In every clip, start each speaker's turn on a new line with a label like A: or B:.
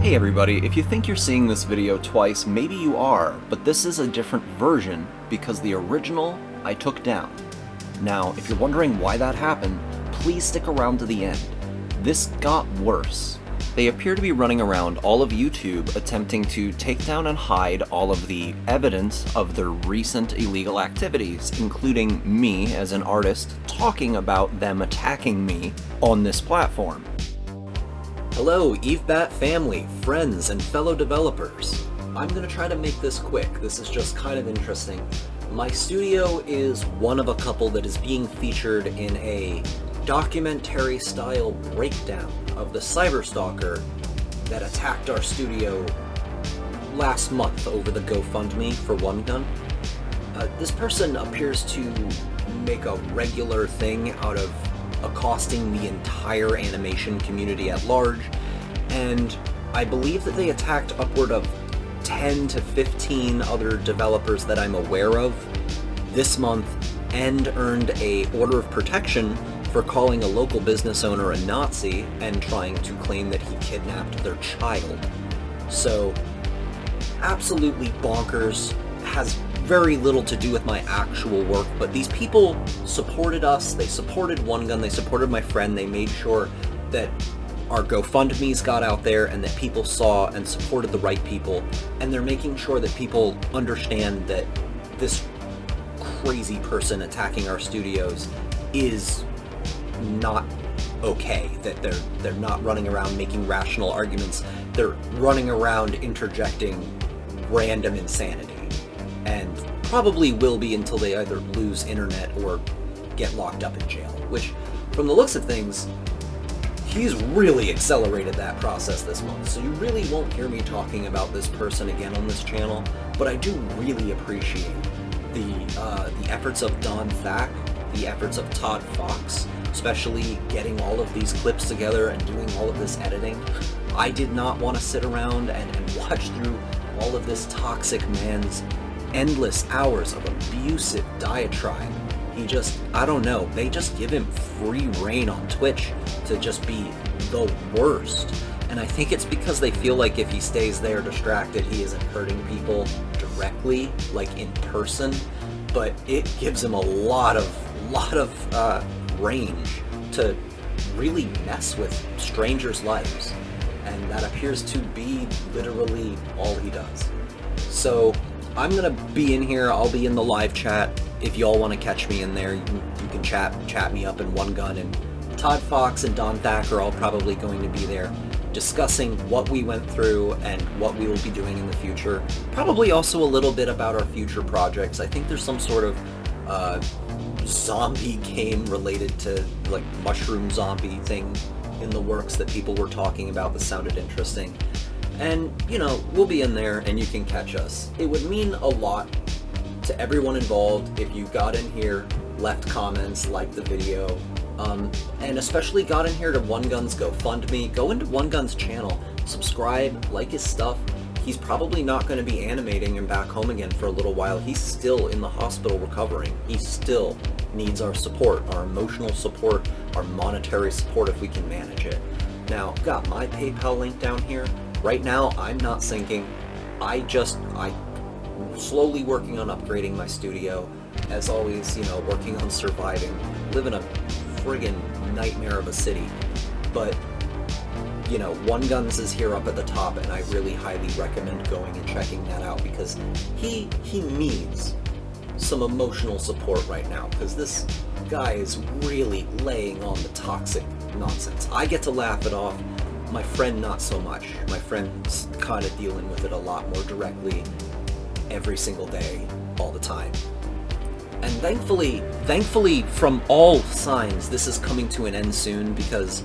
A: Hey everybody, if you think you're seeing this video twice, maybe you are, but this is a different version because the original I took down. Now, if you're wondering why that happened, please stick around to the end. This got worse. They appear to be running around all of YouTube attempting to take down and hide all of the evidence of their recent illegal activities, including me as an artist talking about them attacking me on this platform. Hello, EveBat family, friends, and fellow developers. I'm gonna try to make this quick. This is just kind of interesting. My studio is one of a couple that is being featured in a documentary-style breakdown of the cyber-stalker that attacked our studio last month over the GoFundMe for WunGun. This person appears to make a regular thing out of accosting the entire animation community at large, and I believe that they attacked upward of 10 to 15 other developers that I'm aware of this month and earned a order of protection for calling a local business owner a Nazi and trying to claim that he kidnapped their child. So, absolutely bonkers, has very little to do with my actual work, but these people supported us, they supported WunGun, they supported my friend, they made sure that our GoFundMes got out there and that people saw and supported the right people, and they're making sure that people understand that this crazy person attacking our studios is not okay, that they're not running around making rational arguments, they're running around interjecting random insanity, and probably will be until they either lose internet or get locked up in jail, which, from the looks of things, he's really accelerated that process this month, so you really won't hear me talking about this person again on this channel, but I do really appreciate the efforts of Thack, the efforts of Todd, especially getting all of these clips together and doing all of this editing. I did not want to sit around and watch through all of this toxic man's endless hours of abusive diatribe. He just, I don't know, they just give him free reign on Twitch to just be the worst. And I think it's because they feel like if he stays there distracted, he isn't hurting people directly, like in person, but it gives him a lot of range to really mess with strangers' lives. And that appears to be literally all he does. So I'm gonna be in here, I'll be in the live chat. If y'all want to catch me in there, you can chat me up in WunGun, and Todd and Thack are all probably going to be there discussing what we went through and what we will be doing in the future. Probably also a little bit about our future projects. I think there's some sort of zombie game related to like mushroom zombie thing in the works that people were talking about that sounded interesting. And, you know, we'll be in there and you can catch us. It would mean a lot to everyone involved if you got in here, left comments, liked the video, and especially got in here to WunGun's GoFundMe. Go into WunGun's channel, subscribe, like his stuff. He's probably not going to be animating and back home again for a little while. He's still in the hospital recovering. He still needs our support, our emotional support, our monetary support if we can manage it. Now, I've got my PayPal link down here. Right now, I'm not syncing. I'm slowly working on upgrading my studio. As always, you know, working on surviving. Live in a friggin' nightmare of a city. But, you know, WunGun's is here up at the top, and I really highly recommend going and checking that out because he needs some emotional support right now, because this guy is really laying on the toxic nonsense. I get to laugh it off. My friend, not so much. My friend's kind of dealing with it a lot more directly every single day, all the time. And thankfully, from all signs, this is coming to an end soon because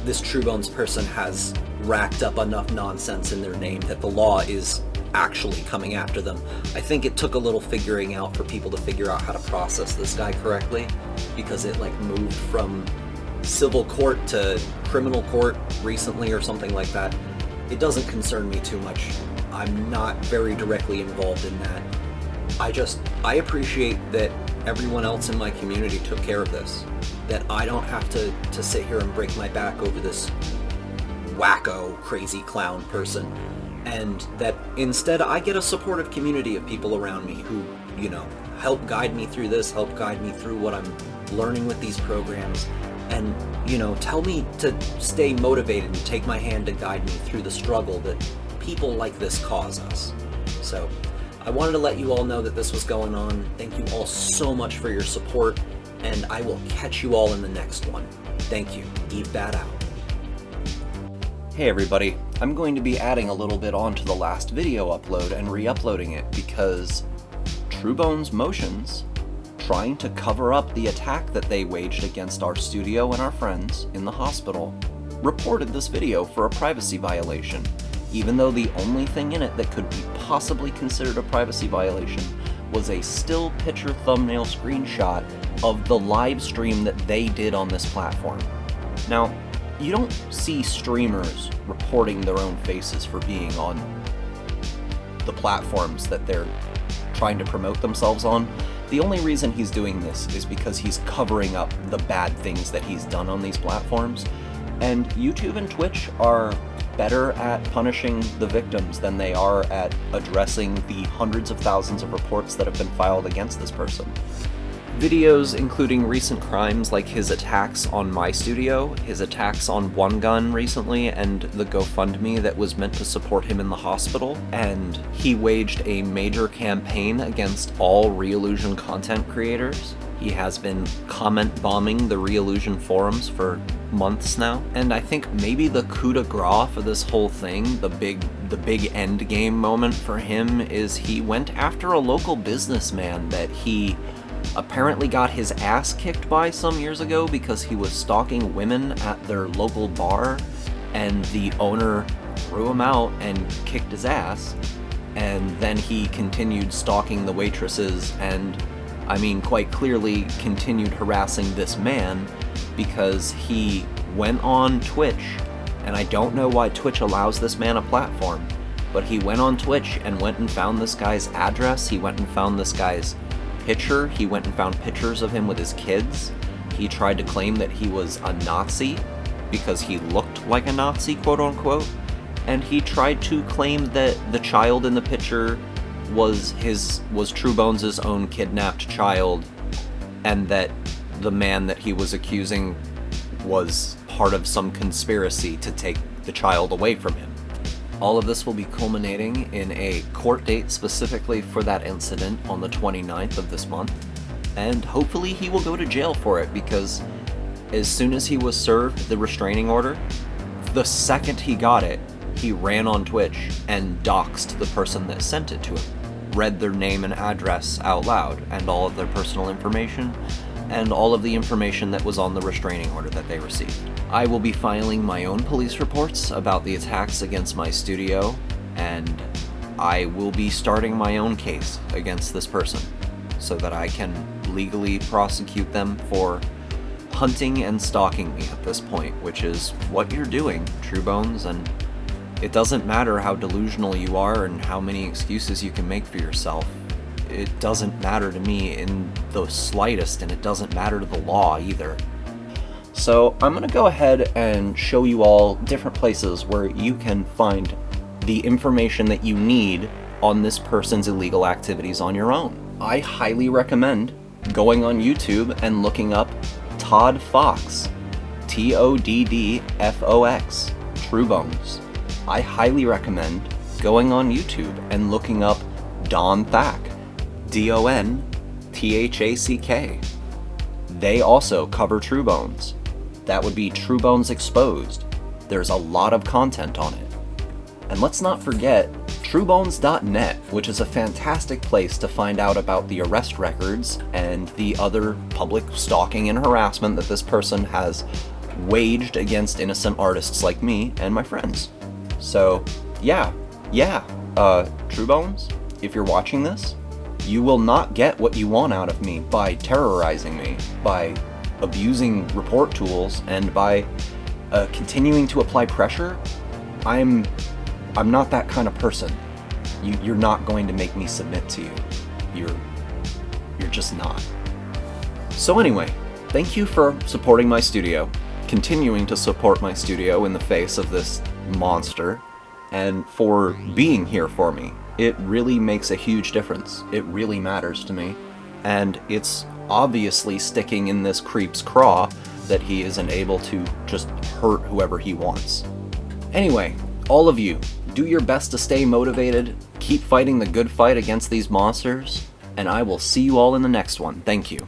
A: this Truebones person has racked up enough nonsense in their name that the law is actually coming after them. I think it took a little figuring out for people to figure out how to process this guy correctly, because it like moved from civil court to criminal court recently or something like that. It doesn't concern me too much. I'm not very directly involved in that. I appreciate that everyone else in my community took care of this, that I don't have to sit here and break my back over this wacko, crazy clown person, and that instead I get a supportive community of people around me who, help guide me through this, help guide me through what I'm learning with these programs, and, tell me to stay motivated and take my hand to guide me through the struggle that people like this cause us. So, I wanted to let you all know that this was going on. Thank you all so much for your support, and I will catch you all in the next one. Thank you. Eve Bad out. Hey everybody, I'm going to be adding a little bit onto the last video upload and re-uploading it because Truebones Motions, trying to cover up the attack that they waged against our studio and our friends in the hospital, reported this video for a privacy violation, even though the only thing in it that could be possibly considered a privacy violation was a still picture thumbnail screenshot of the live stream that they did on this platform. Now, you don't see streamers reporting their own faces for being on the platforms that they're trying to promote themselves on. The only reason he's doing this is because he's covering up the bad things that he's done on these platforms, and YouTube and Twitch are better at punishing the victims than they are at addressing the hundreds of thousands of reports that have been filed against this person. Videos including recent crimes like his attacks on my studio, his attacks on WunGun recently, and the GoFundMe that was meant to support him in the hospital, and he waged a major campaign against all Reallusion content creators. He has been comment bombing the Reallusion forums for months now, and I think maybe the coup de grace for this whole thing, the big end game moment for him, is he went after a local businessman that he apparently got his ass kicked by some years ago because he was stalking women at their local bar, and the owner threw him out and kicked his ass, and then he continued stalking the waitresses and, quite clearly continued harassing this man because he went on Twitch, and I don't know why Twitch allows this man a platform, but he went on Twitch and went and found this guy's address, he went and found this guy's picture, he went and found pictures of him with his kids. He tried to claim that he was a Nazi because he looked like a Nazi, quote unquote, and he tried to claim that the child in the picture was Truebones' own kidnapped child, and that the man that he was accusing was part of some conspiracy to take the child away from him. All of this will be culminating in a court date specifically for that incident on the 29th of this month, and hopefully he will go to jail for it, because as soon as he was served the restraining order, the second he got it, he ran on Twitch and doxed the person that sent it to him, read their name and address out loud, and all of their personal information, and all of the information that was on the restraining order that they received. I will be filing my own police reports about the attacks against my studio, and I will be starting my own case against this person so that I can legally prosecute them for hunting and stalking me at this point, which is what you're doing, Truebones, and it doesn't matter how delusional you are and how many excuses you can make for yourself. It doesn't matter to me in the slightest, and it doesn't matter to the law either. So I'm going to go ahead and show you all different places where you can find the information that you need on this person's illegal activities on your own. I highly recommend going on YouTube and looking up Todd Fox, Toddfox, Truebones. I highly recommend going on YouTube and looking up Don Thack, Donthack. They also cover Truebones. That would be Truebones Exposed. There's a lot of content on it. And let's not forget Truebones.net, which is a fantastic place to find out about the arrest records and the other public stalking and harassment that this person has waged against innocent artists like me and my friends. So, yeah, Truebones, if you're watching this, you will not get what you want out of me by terrorizing me, by abusing report tools, and by continuing to apply pressure. I'm not that kind of person. You're not going to make me submit to you. You're just not. So anyway, thank you for supporting my studio. continuing to support my studio in the face of this monster, and for being here for me. It really makes a huge difference. It really matters to me. And it's obviously sticking in this creep's craw that he isn't able to just hurt whoever he wants. Anyway, all of you, do your best to stay motivated, keep fighting the good fight against these monsters, and I will see you all in the next one. Thank you.